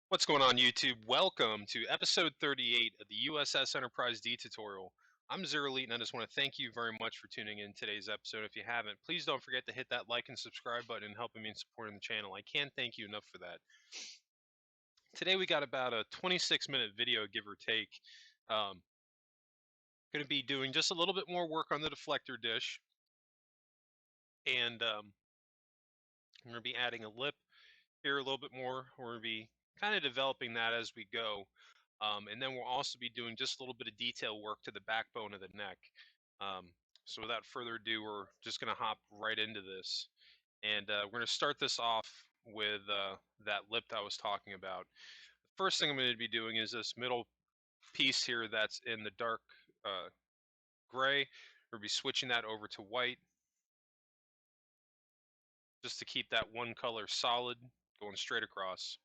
What's going on, YouTube? Welcome to episode 38 of the U.S.S. Enterprise D tutorial. I'm Zero Elite, and I just want to thank you very much for tuning in today's episode. If you haven't, please don't forget to hit that like and subscribe button and helping me in supporting the channel. I can't thank you enough for that. Today we got about a 26-minute video, give or take. Going to be doing just a little bit more work on the deflector dish, and I'm going to be adding a lip here a little bit more. We're going to be kind of developing that as we go. And then we'll also be doing just a little bit of detail work to the backbone of the neck. So without further ado, we're just going to hop right into this. And we're going to start this off with that lip that I was talking about. The first thing I'm going to be doing is this middle piece here that's in the dark gray. We'll be switching that over to white, just to keep that one color solid, going straight across.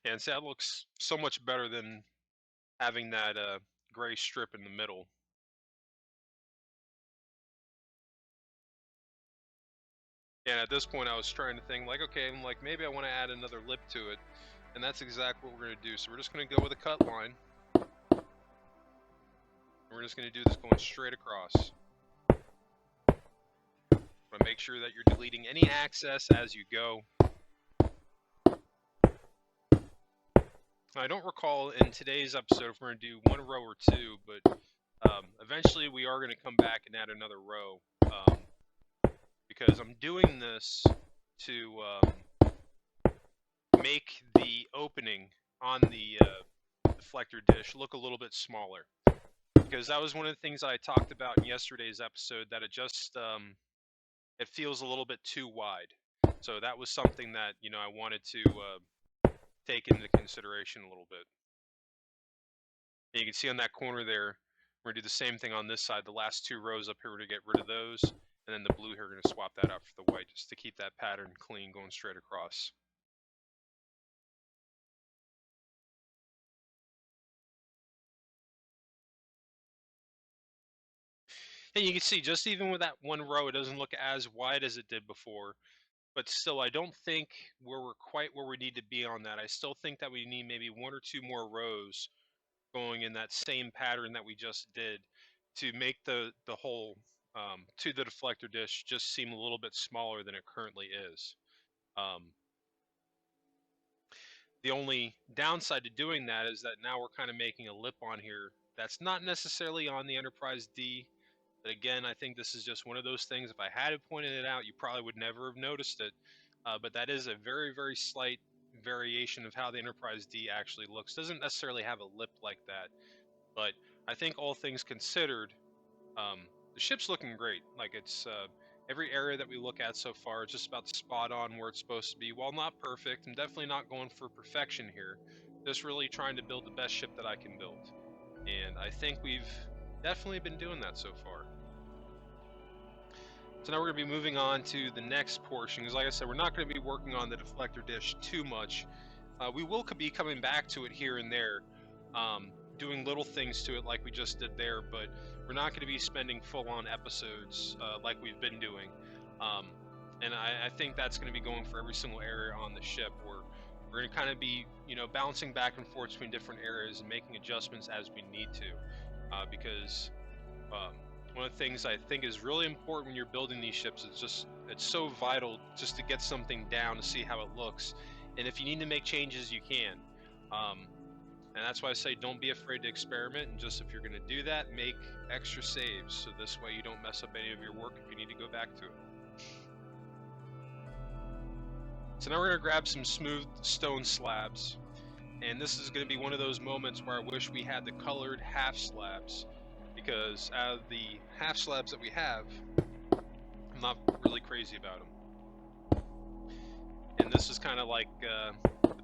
And so that looks so much better than having that gray strip in the middle. And at this point I was trying to think like, okay, maybe I want to add another lip to it. And that's exactly what we're going to do. So we're just going to go with a cut line. And we're just going to do this going straight across. But make sure that you're deleting any excess as you go. I don't recall in today's episode if we're going to do one row or two, but eventually we are going to come back and add another row. Because I'm doing this to make the opening on the deflector dish look a little bit smaller. Because that was one of the things I talked about in yesterday's episode, that it just it feels a little bit too wide. So that was something that I wanted to take into consideration a little bit. And you can see on that corner there, we're going to do the same thing on this side. The last two rows up here, we're going to get rid of those. And then the blue here, we're going to swap that out for the white, just to keep that pattern clean going straight across. And you can see, just even with that one row, it doesn't look as wide as it did before. But still, I don't think we're quite where we need to be on that. I still think that we need maybe one or two more rows going in that same pattern that we just did to make the hole to the deflector dish just seem a little bit smaller than it currently is. The only downside to doing that is that now we're kind of making a lip on here that's not necessarily on the Enterprise D. But again, I think this is just one of those things. If I had pointed it out, you probably would never have noticed it. But that is a very, very slight variation of how the Enterprise D actually looks. Doesn't necessarily have a lip like that. But I think all things considered, the ship's looking great. Like, it's every area that we look at so far is just about spot on where it's supposed to be. While not perfect, I'm definitely not going for perfection here. Just really trying to build the best ship that I can build. And I think we've definitely been doing that so far. So now we're going to be moving on to the next portion, because like I said, we're not going to be working on the deflector dish too much. We will be coming back to it here and there, doing little things to it like we just did there, but we're not going to be spending full-on episodes like we've been doing. And I think that's going to be going for every single area on the ship, where we're going to kind of be, bouncing back and forth between different areas and making adjustments as we need to, because one of the things I think is really important when you're building these ships is it's so vital just to get something down to see how it looks. And if you need to make changes, you can. And that's why I say don't be afraid to experiment, and just if you're going to do that, make extra saves, so this way you don't mess up any of your work if you need to go back to it. So now we're going to grab some smooth stone slabs, and this is going to be one of those moments where I wish we had the colored half slabs, because out of the half slabs that we have, I'm not really crazy about them. And this is kind of like the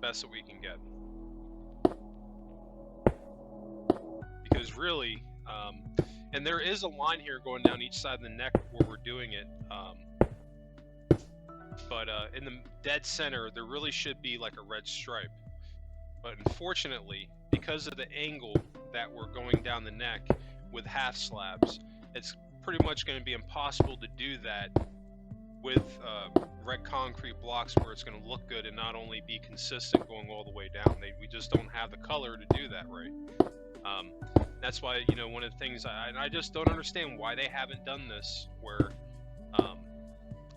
best that we can get. Because really, and there is a line here going down each side of the neck where we're doing it, but in the dead center, there really should be like a red stripe. But unfortunately, because of the angle that we're going down the neck with half slabs, it's pretty much going to be impossible to do that with red concrete blocks where it's going to look good and not only be consistent going all the way down. We just don't have the color to do that right. That's why, you know, one of the things I just don't understand why they haven't done this, where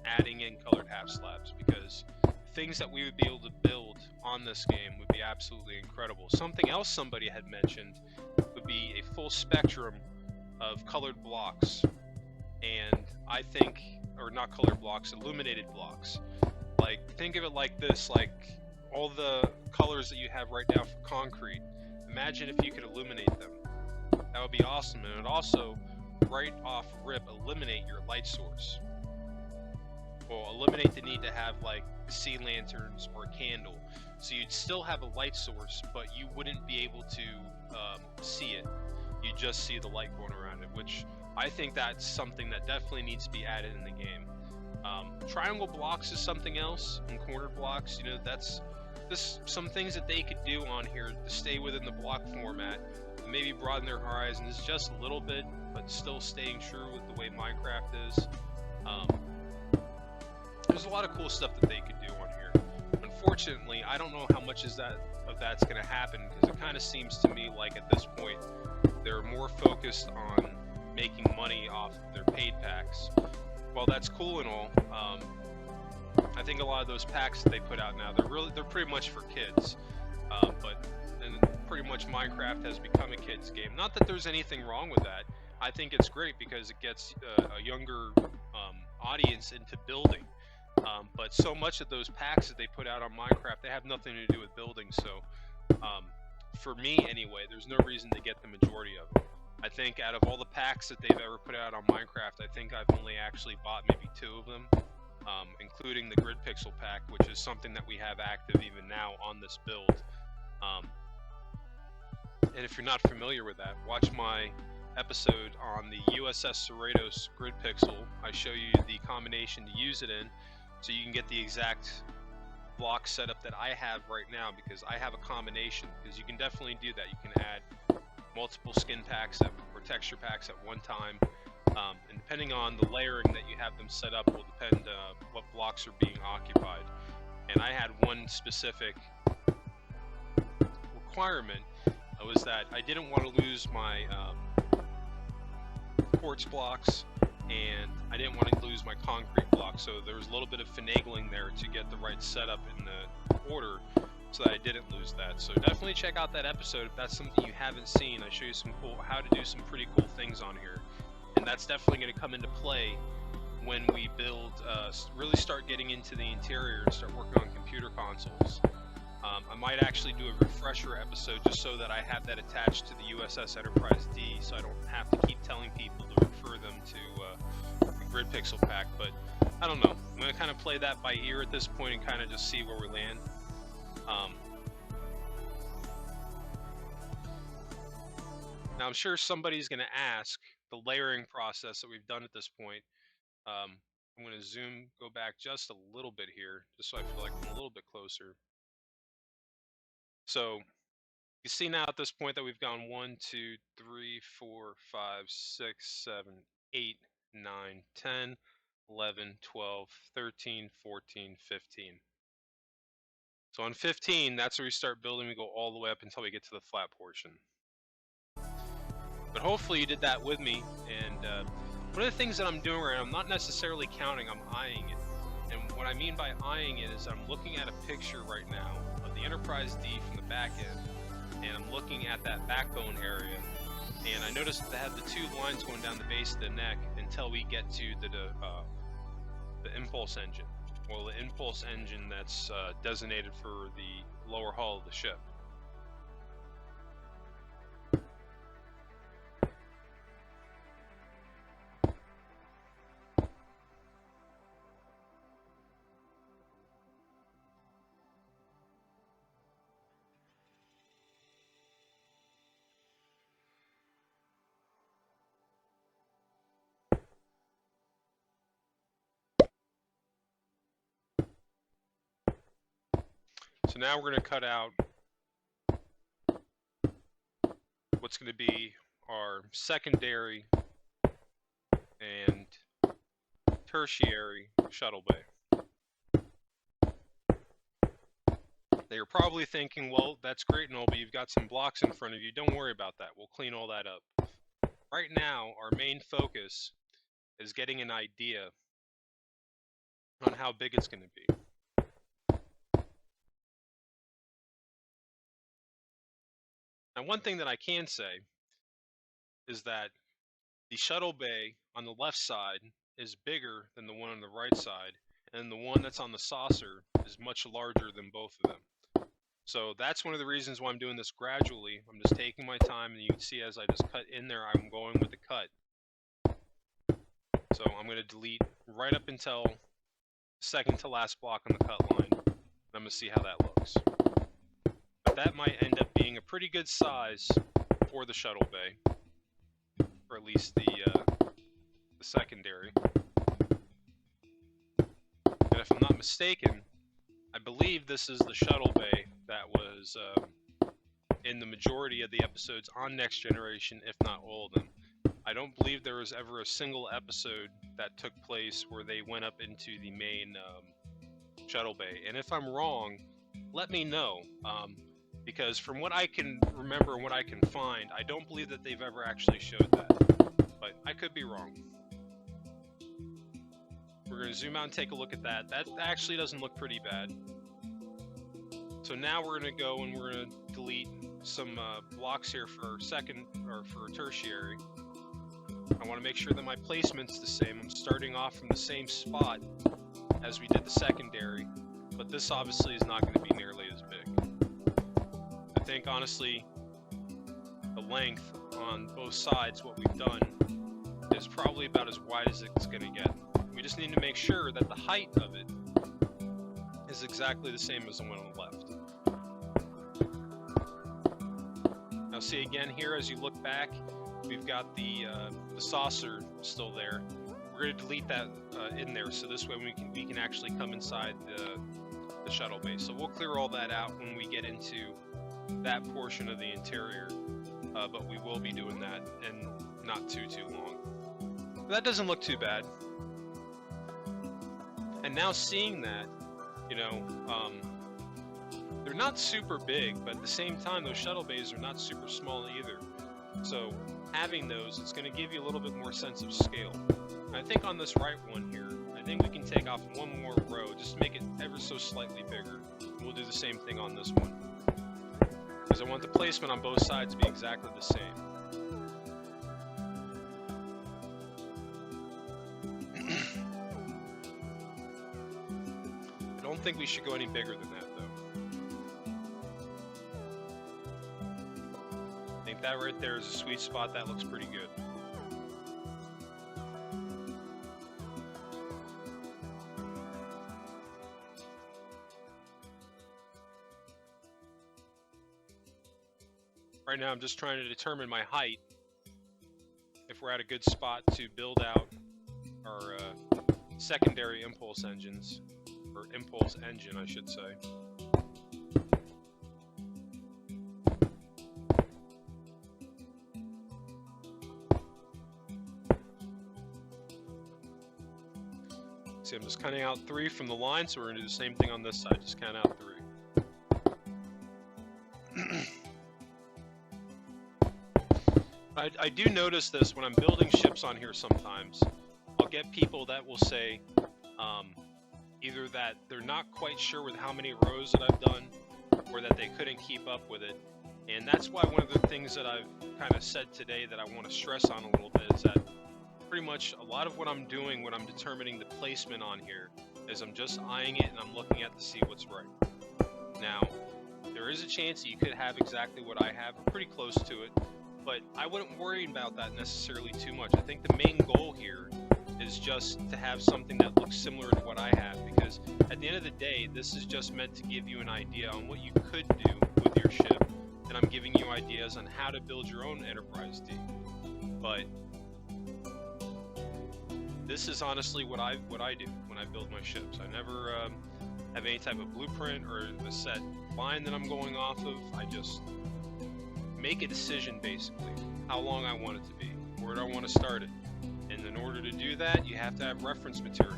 adding in colored half slabs, because things that we would be able to build on this game would be absolutely incredible. Something else somebody had mentioned would be a full spectrum of colored blocks, and I think, or not colored blocks, illuminated blocks. Like, think of it like this, like all the colors that you have right now for concrete, imagine if you could illuminate them. That would be awesome, and it would also, right off rip, eliminate your light source. Well, eliminate the need to have like sea lanterns or a candle. So you'd still have a light source, but you wouldn't be able to see it. You'd just see the light going around it, which I think that's something that definitely needs to be added in the game. Triangle blocks is something else, and corner blocks, you know, that's just some things that they could do on here to stay within the block format, maybe broaden their horizons just a little bit, but still staying true with the way Minecraft is. There's a lot of cool stuff that they could do on here. Unfortunately, I don't know how much of that's going to happen, because it kind of seems to me like at this point they're more focused on making money off of their paid packs. While that's cool and all, I think a lot of those packs that they put out now, they're pretty much for kids. And pretty much Minecraft has become a kids game. Not that there's anything wrong with that. I think it's great because it gets a younger audience into building. But so much of those packs that they put out on Minecraft, they have nothing to do with building. So for me anyway, there's no reason to get the majority of them. I think out of all the packs that they've ever put out on Minecraft, I think I've only actually bought maybe 2 of them, including the Grid Pixel pack, which is something that we have active even now on this build. And if you're not familiar with that, watch my episode on the U.S.S. Cerratos Grid Pixel. I show you the combination to use it in, so you can get the exact block setup that I have right now, because I have a combination, because you can definitely do that. You can add multiple skin packs or texture packs at one time, and depending on the layering that you have them set up will depend what blocks are being occupied. And I had one specific requirement, was that I didn't want to lose my quartz blocks, and I didn't want to lose my concrete blocks, so there was a little bit of finagling there to get the right setup in the order so that I didn't lose that. So definitely check out that episode if that's something you haven't seen. I show you some how to do some pretty cool things on here, and that's definitely going to come into play when we build, really start getting into the interior and start working on computer consoles. I might actually do a refresher episode just so that I have that attached to the U.S.S. Enterprise D, so I don't have to keep telling people to refer them to the Grid Pixel pack. But I don't know. I'm going to kind of play that by ear at this point and kind of just see where we land. Now I'm sure somebody's going to ask the layering process that we've done at this point. I'm going to go back just a little bit here, just so I feel like I'm a little bit closer. So you see now at this point that we've gone 1, 2, 3, 4, 5, 6, 7, 8, 9, 10, 11, 12, 13, 14, 15. So on 15, that's where we start building. We go all the way up until we get to the flat portion. But hopefully you did that with me. And one of the things that I'm doing right now, I'm not necessarily counting, I'm eyeing it. And what I mean by eyeing it is I'm looking at a picture right now of the Enterprise D from the back end, and I'm looking at that backbone area, and I noticed that they had the 2 lines going down the base of the neck until we get to the impulse engine. Well, the impulse engine that's designated for the lower hull of the ship. So now we're going to cut out what's going to be our secondary and tertiary shuttle bay. Now you're probably thinking, well, that's great and all, but you've got some blocks in front of you. Don't worry about that. We'll clean all that up. Right now, our main focus is getting an idea on how big it's going to be. Now, one thing that I can say is that the shuttle bay on the left side is bigger than the one on the right side, and the one that's on the saucer is much larger than both of them. So that's one of the reasons why I'm doing this gradually. I'm just taking my time, and you can see as I just cut in there, I'm going with the cut. So I'm going to delete right up until second to last block on the cut line. I'm going to see how that looks. But that might end up being a pretty good size for the shuttle bay, or at least the secondary. And if I'm not mistaken, I believe this is the shuttle bay that was in the majority of the episodes on Next Generation, if not all of them. I don't believe there was ever a single episode that took place where they went up into the main shuttle bay. And if I'm wrong, let me know, because from what I can remember and what I can find, I don't believe that they've ever actually showed that. But I could be wrong. We're going to zoom out and take a look at that. That actually doesn't look pretty bad. So now we're going to go and we're going to delete some blocks here for second or for tertiary. I want to make sure that my placement's the same. I'm starting off from the same spot as we did the secondary, but this obviously is not going to be nearly as big. I think honestly, the length on both sides, what we've done, is probably about as wide as it's going to get. We just need to make sure that the height of it is exactly the same as the one on the left. Now see again here, as you look back, we've got the saucer still there. We're going to delete that in there, so this way we can actually come inside the shuttle bay. So we'll clear all that out when we get into that portion of the interior, but we will be doing that in not too long. But that doesn't look too bad. And now seeing that, you know, they're not super big, but at the same time, those shuttle bays are not super small either. So having those, it's going to give you a little bit more sense of scale. And I think on this right one here, I think we can take off one more row, just to make it ever so slightly bigger. We'll do the same thing on this one, because I want the placement on both sides to be exactly the same. I don't think we should go any bigger than that, though. I think that right there is a sweet spot. That looks pretty good. Right now I'm just trying to determine my height, if we're at a good spot to build out our secondary impulse engines, or impulse engine I should say. See, I'm just counting out 3 from the line, so we're going to do the same thing on this side, just count out 3. I do notice this when I'm building ships on here sometimes. I'll get people that will say either that they're not quite sure with how many rows that I've done, or that they couldn't keep up with it. And that's why one of the things that I've kind of said today that I want to stress on a little bit is that pretty much a lot of what I'm doing when I'm determining the placement on here is I'm just eyeing it and I'm looking at to see what's right. Now, there is a chance that you could have exactly what I have, or pretty close to it, but I wouldn't worry about that necessarily too much. I think the main goal here is just to have something that looks similar to what I have, because at the end of the day, this is just meant to give you an idea on what you could do with your ship, and I'm giving you ideas on how to build your own Enterprise D. But this is honestly what I do when I build my ships. I never have any type of blueprint or a set line that I'm going off of. I just make a decision basically, how long I want it to be, where do I want to start it, and in order to do that, you have to have reference material.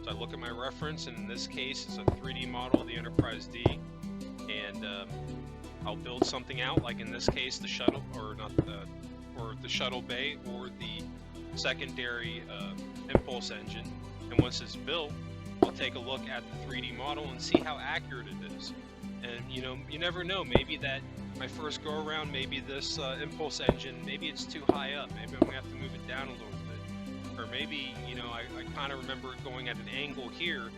So I look at my reference, and in this case, it's a 3D model of the Enterprise D, and I'll build something out, like in this case, the shuttle, or the shuttle bay, or the secondary impulse engine. And once it's built, I'll take a look at the 3D model and see how accurate it is. And you never know, maybe that my first go around, maybe this impulse engine, maybe it's too high up, maybe I'm gonna have to move it down a little bit, or maybe I kind of remember it going at an angle here,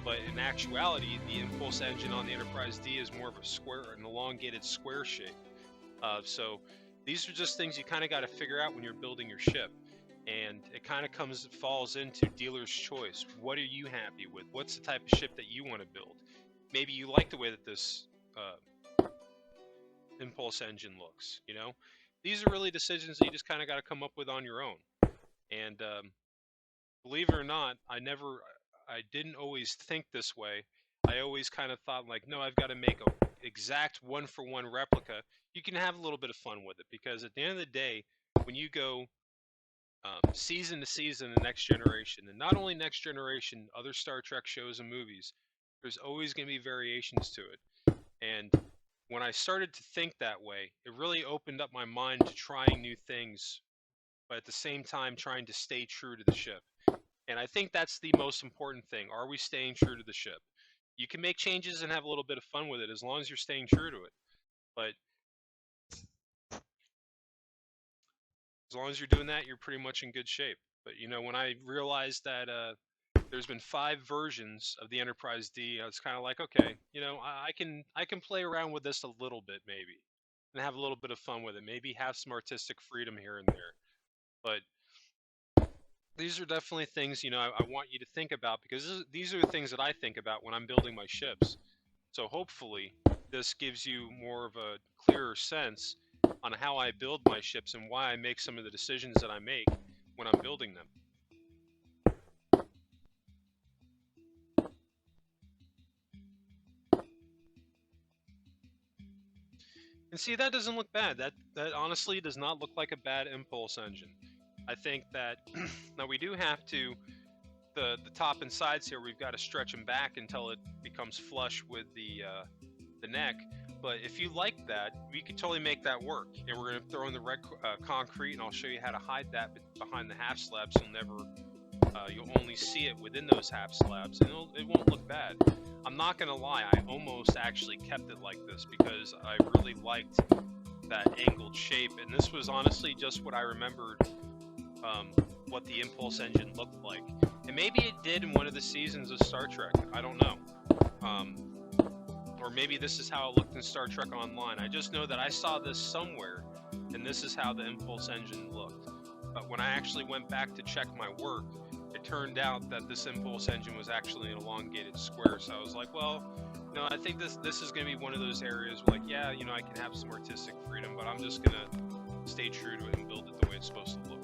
but in actuality the impulse engine on the Enterprise D is more of a square, an elongated square shape. So these are just things you kind of got to figure out when you're building your ship, and it kind of falls into dealer's choice. What are you happy with? What's the type of ship that you want to build? Maybe you like the way that this impulse engine looks. These are really decisions that you just kind of got to come up with on your own. And believe it or not, I didn't always think this way. I always kind of thought like, no, I've got to make a exact one-for-one replica. You can have a little bit of fun with it, because at the end of the day, when you go season to season in Next Generation, and not only Next Generation, other Star Trek shows and movies, there's always going to be variations to it. And when I started to think that way, it really opened up my mind to trying new things, but at the same time trying to stay true to the ship. And I think that's the most important thing. Are we staying true to the ship? You can make changes and have a little bit of fun with it as long as you're staying true to it. But as long as you're doing that, you're pretty much in good shape. But when I realized that there's been 5 versions of the Enterprise D, I was kind of like, okay, I can play around with this a little bit maybe, and have a little bit of fun with it. Maybe have some artistic freedom here and there. But these are definitely things I want you to think about, because these are the things that I think about when I'm building my ships. So hopefully this gives you more of a clearer sense on how I build my ships and why I make some of the decisions that I make when I'm building them. And see, that doesn't look bad. That honestly does not look like a bad impulse engine. I think that now we do have to, the top and sides here, we've got to stretch them back until it becomes flush with the neck. But if you like that, we could totally make that work. And we're going to throw in the red concrete, and I'll show you how to hide that behind the half slabs. You'll only see it within those half slabs, and it won't look bad. I'm not going to lie, I almost actually kept it like this because I really liked that angled shape, and this was honestly just what I remembered what the impulse engine looked like. And maybe it did in one of the seasons of Star Trek, I don't know. Or maybe this is how it looked in Star Trek Online. I just know that I saw this somewhere, and this is how the impulse engine looked. But when I actually went back to check my work, it turned out that this impulse engine was actually an elongated square. So I was like, well, I think this is going to be one of those areas where, like, yeah, I can have some artistic freedom, but I'm just going to stay true to it and build it the way it's supposed to look.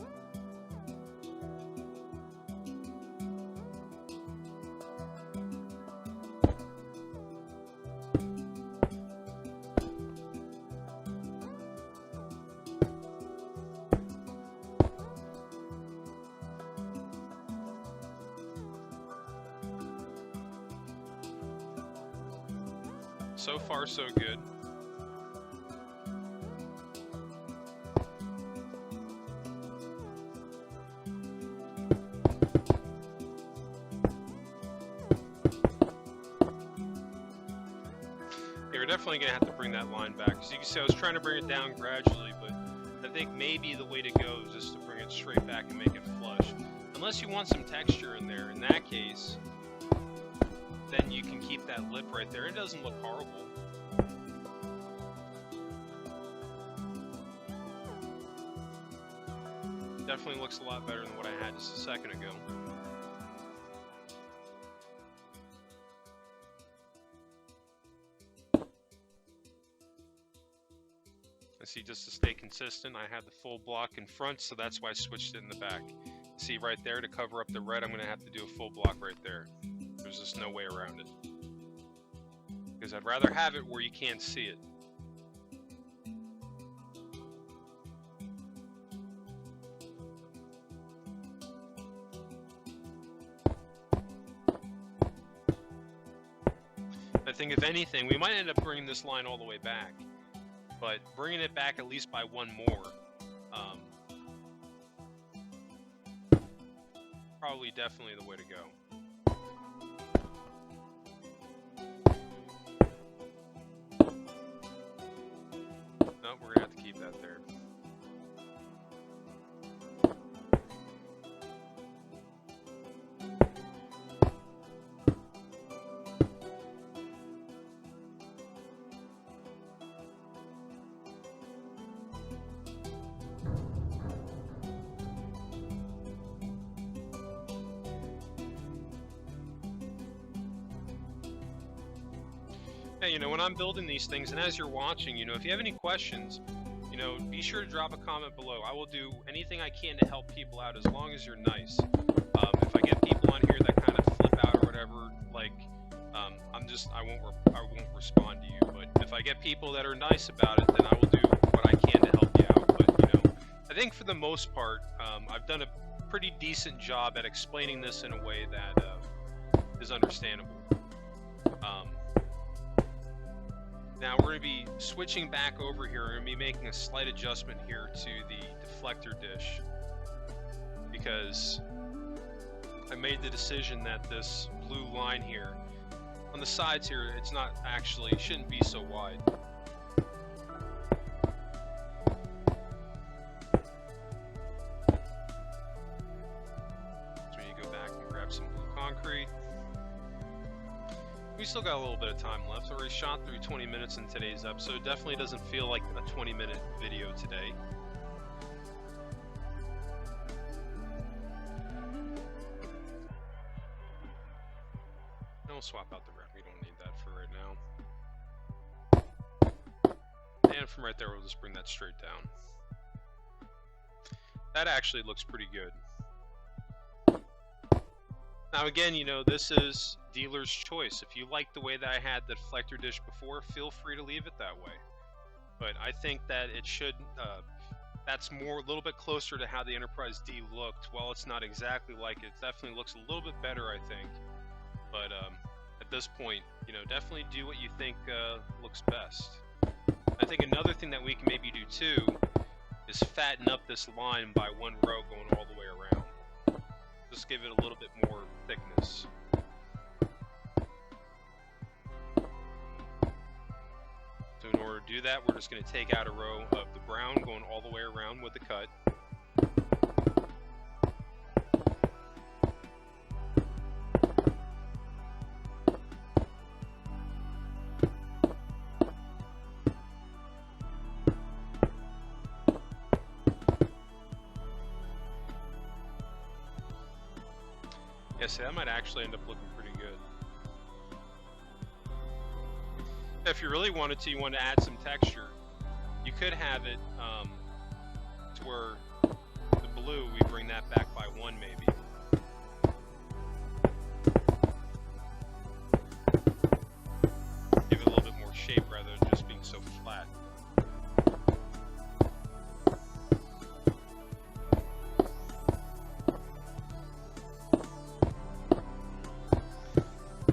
So far, so good. We're definitely going to have to bring that line back. As you can see, I was trying to bring it down gradually, but I think maybe the way to go is just to bring it straight back and make it flush. Unless you want some texture in there. In that case, then you can keep that lip right there. It doesn't look horrible. Definitely looks a lot better than what I had just a second ago. I see, just to stay consistent, I had the full block in front, so that's why I switched it in the back. See right there, to cover up the red, I'm going to have to do a full block right there. There's just no way around it. Because I'd rather have it where you can't see it. I think if anything, we might end up bringing this line all the way back, but bringing it back at least by one more, probably definitely the way to go. No, we're gonna have to keep that there. Hey, you know, when I'm building these things, and as you're watching, you know, if you have any questions, you know, be sure to drop a comment below. I will do anything I can to help people out as long as you're nice. If I get people on here that kind of flip out or whatever, like, I won't respond to you. But if I get people that are nice about it, then I will do what I can to help you out. But, you know, I think for the most part, I've done a pretty decent job at explaining this in a way that is understandable. Now we're going to be switching back over here. We're going to be making a slight adjustment here to the deflector dish because I made the decision that this blue line here on the sides here, it's not actually, shouldn't be so wide. So we need to go back and grab some blue concrete. We still got a little bit of time left. I already shot through 20 minutes in today's episode. Definitely doesn't feel like a 20-minute video today. I'll swap out the red. We don't need that for right now. And from right there, we'll just bring that straight down. That actually looks pretty good. Now again, you know, this is dealer's choice. If you like the way that I had the deflector dish before, feel free to leave it that way. But I think that it should, that's more, a little bit closer to how the Enterprise D looked. While it's not exactly like it, it definitely looks a little bit better, I think. But at this point, you know, definitely do what you think looks best. I think another thing that we can maybe do too is fatten up this line by one row going all the way around. Just give it a little bit more thickness. So in order to do that, we're just going to take out a row of the brown going all the way around with the cut. Yeah, see, that might actually end up looking pretty good. If you really wanted to, you want to add some texture, you could have it to where the blue, we bring that back by one maybe. Give it a little bit more shape rather than just being so flat.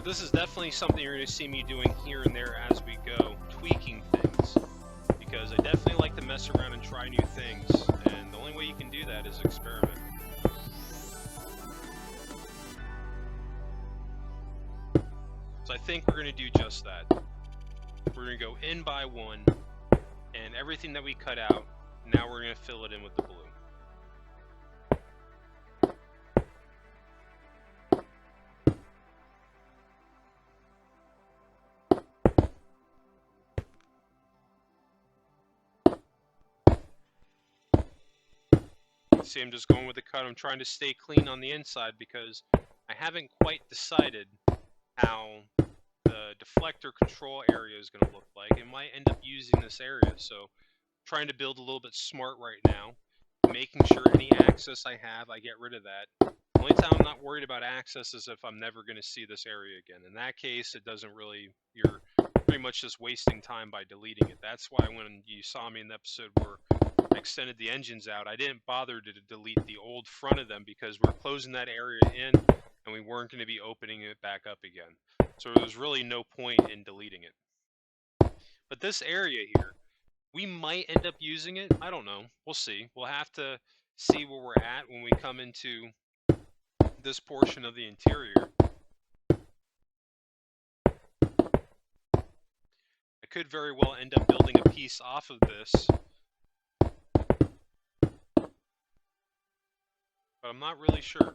This is definitely something you're going to see me doing here and there as we go, tweaking things, because I definitely like to mess around and try new things, and the only way you can do that is experiment. So I think we're going to do just that. We're going to go in by one, and everything that we cut out, now we're going to fill it in with the blue. See, I'm just going with the cut. I'm trying to stay clean on the inside because I haven't quite decided how the deflector control area is going to look like. It might end up using this area, so trying to build a little bit smart right now, making sure any access I have, I get rid of that. The only time I'm not worried about access is if I'm never going to see this area again. In that case, it doesn't really, you're pretty much just wasting time by deleting it. That's why when you saw me in the episode where I extended the engines out, I didn't bother to delete the old front of them because we're closing that area in and we weren't going to be opening it back up again. So there's really no point in deleting it. But this area here, we might end up using it. I don't know. We'll see. We'll have to see where we're at when we come into this portion of the interior. I could very well end up building a piece off of this, but I'm not really sure.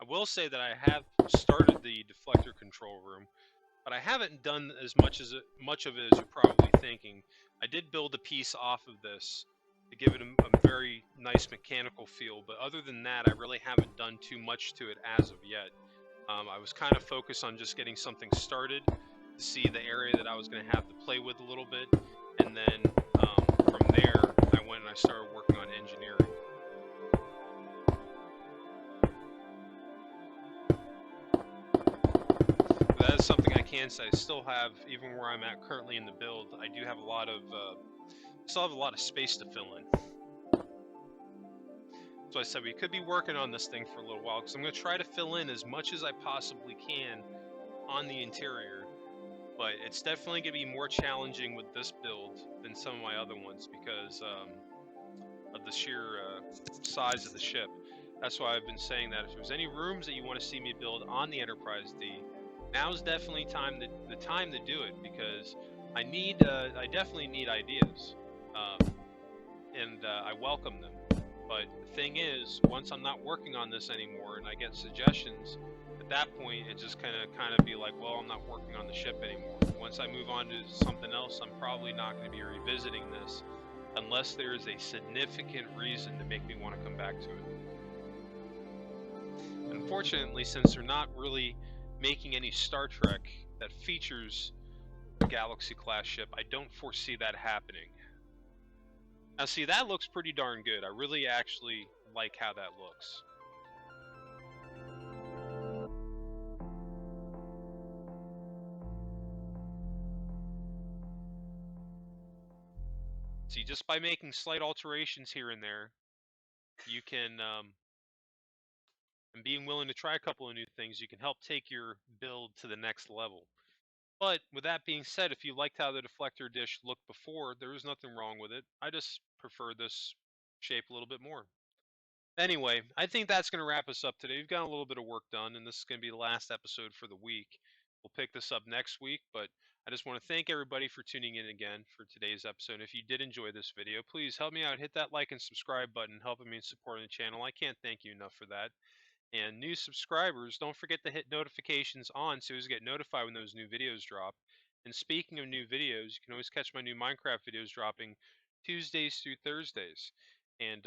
I will say that I have started the deflector control room, but I haven't done as much of it as you're probably thinking. I did build a piece off of this to give it a very nice mechanical feel, but other than that, I really haven't done too much to it as of yet. I was kind of focused on just getting something started to see the area that I was going to have to play with a little bit, and then from there, I went and I started working on engineering. But that is something I can say. I still have, even where I'm at currently in the build, I do have a lot of, still have a lot of space to fill in. So I said we could be working on this thing for a little while, because I'm going to try to fill in as much as I possibly can on the interior, but it's definitely going to be more challenging with this build than some of my other ones because of the sheer size of the ship. That's why I've been saying that if there's any rooms that you want to see me build on the Enterprise D, now's definitely the time to do it, because I definitely need ideas, and I welcome them. But the thing is, once I'm not working on this anymore and I get suggestions, at that point it just kind of be like, well, I'm not working on the ship anymore. Once I move on to something else, I'm probably not going to be revisiting this unless there is a significant reason to make me want to come back to it. Unfortunately, since they're not really making any Star Trek that features a Galaxy class ship, I don't foresee that happening. Now see, that looks pretty darn good. I really actually like how that looks. See, just by making slight alterations here and there, you can, and being willing to try a couple of new things, you can help take your build to the next level. But with that being said, if you liked how the deflector dish looked before, there was nothing wrong with it. I just prefer this shape a little bit more. Anyway, I think that's going to wrap us up today. We've got a little bit of work done, and this is going to be the last episode for the week. We'll pick this up next week, but I just want to thank everybody for tuning in again for today's episode. If you did enjoy this video, please help me out. Hit that like and subscribe button, helping me in supporting the channel. I can't thank you enough for that. And new subscribers, don't forget to hit notifications on so you get notified when those new videos drop. And speaking of new videos, you can always catch my new Minecraft videos dropping Tuesdays through Thursdays. And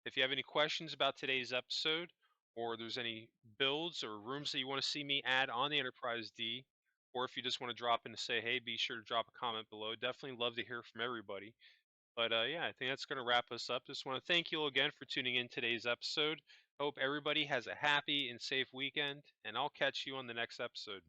if you have any questions about today's episode, or there's any builds or rooms that you want to see me add on the Enterprise D, or if you just want to drop in to say, hey, be sure to drop a comment below. Definitely love to hear from everybody. But yeah, I think that's going to wrap us up. Just want to thank you all again for tuning in today's episode. Hope everybody has a happy and safe weekend, and I'll catch you on the next episode.